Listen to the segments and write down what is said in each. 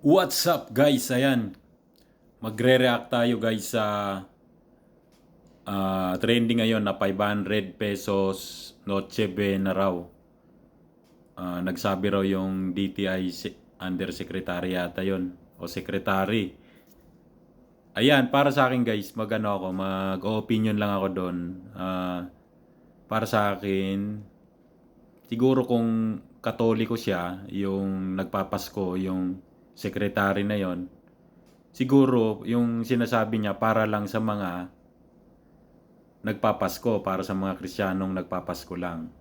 What's up guys? Ayan, magre-react tayo guys sa trending ngayon na 500 pesos Noche Buena raw. Nagsabi raw yung DTI Undersecretary yata yun o Secretary. Ayan, para sa akin guys, mag-opinion lang ako doon. Para sa akin, siguro kung Katoliko siya, yung nagpapasko, yung secretary na yon, siguro yung sinasabi niya para lang sa mga nagpapasko, para sa mga Kristiyanong nagpapasko lang.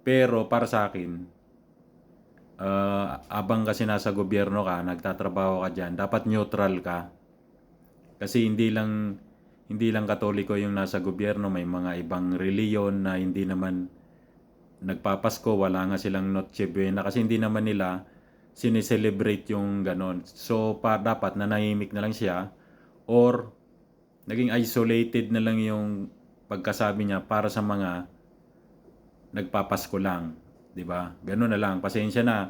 Pero para sa akin, abang kasi nasa gobyerno ka, nagtatrabaho ka dyan, dapat neutral ka. Kasi hindi lang Katoliko yung nasa gobyerno, may mga ibang reliyon na hindi naman nagpapasko, wala nga silang Noche Buena kasi hindi naman nila sineselebrate yung ganon. So dapat nanahimik na lang siya or naging isolated na lang yung pagkasabi niya para sa mga nagpapasko lang, 'di ba? Ganun na lang, pasensya na.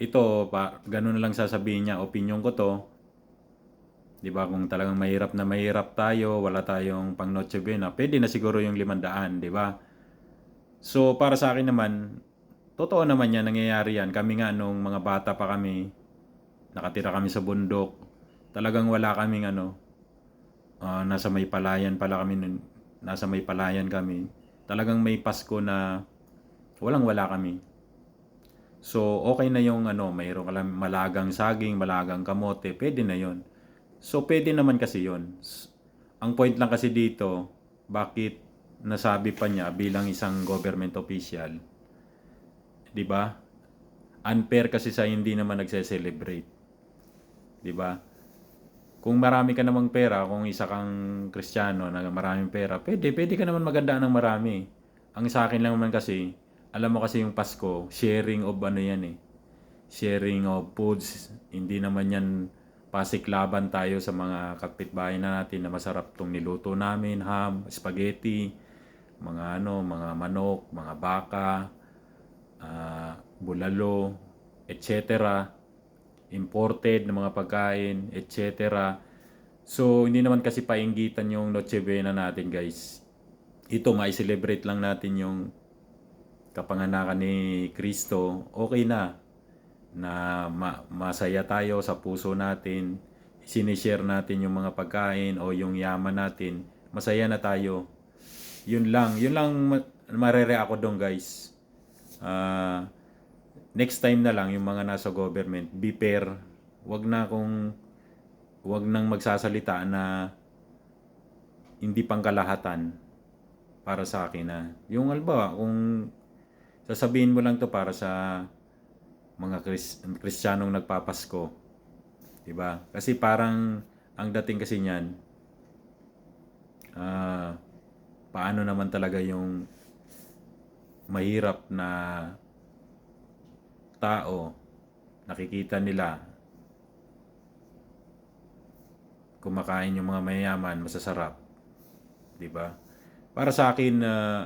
Ito ganun na lang sasabihin niya, opinion ko 'to. 'Di ba? Kung talagang mahirap tayo, wala tayong pang Noche Buena, pwede na siguro yung 500, 'di ba? So para sa akin naman, totoo naman 'yan, nangyayari 'yan. Kami nga nung mga bata pa kami, nakatira kami sa bundok. Talagang wala kaming nasa may palayan pala kami nun, nasa may palayan kami. Talagang may Pasko na walang-wala kami. So okay na yung mayroon ka lang malagang saging, malagang kamote, pwede na yon. So pwede naman kasi yon. Ang point lang kasi dito, bakit nasabi pa niya bilang isang government official, 'di ba? Unfair kasi sa hindi naman nagse-celebrate. 'Di ba? Kung marami ka namang pera, kung isa kang Kristiyano na maraming pera, pwede ka naman maganda ng marami. Ang sa akin lang naman kasi, alam mo kasi yung Pasko, sharing of yan eh. Sharing of foods. Hindi naman yan pasiklaban tayo sa mga kapitbahay na natin na masarap tong niluto namin, ham, spaghetti, mga manok, mga baka, bulalo, etc. Imported na mga pagkain, etc. So, hindi naman kasi painggitan yung Noche Buena natin, guys. Ito, ma-celebrate lang natin yung kapanganakan ni Kristo. Okay na masaya tayo sa puso natin. Sinishare natin yung mga pagkain o yung yaman natin. Masaya na tayo. Yun lang marere ako doon, guys. Next time na lang yung mga nasa government, be fair. Wag nang magsasalita na hindi pangkalahatan para sa akin na. Yung alba, kung sasabihin mo lang to para sa mga Kristiyanong nagpapasko, 'di ba? Kasi parang ang dating kasi niyan, paano naman talaga yung mahirap na tao, nakikita nila kumakain yung mga mayayaman, masasarap, 'di ba? Para sa akin,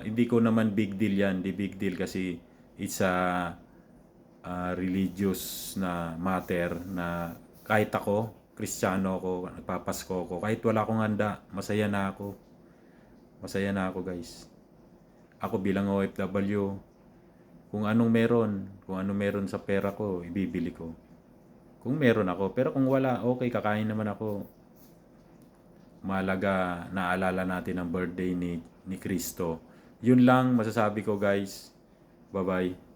hindi ko naman big deal 'yan, di big deal kasi it's a religious na matter na kahit ako, Kristiyano ako, nagpapasko ako, kahit wala akong handa, masaya na ako. Masaya na ako, guys. Ako bilang OFW, kung anong meron sa pera ko, ibibili ko. Kung meron ako, pero kung wala, okay, kakain naman ako. Mahalaga, naalala natin ang birthday ni Kristo. Yun lang masasabi ko, guys. Bye-bye.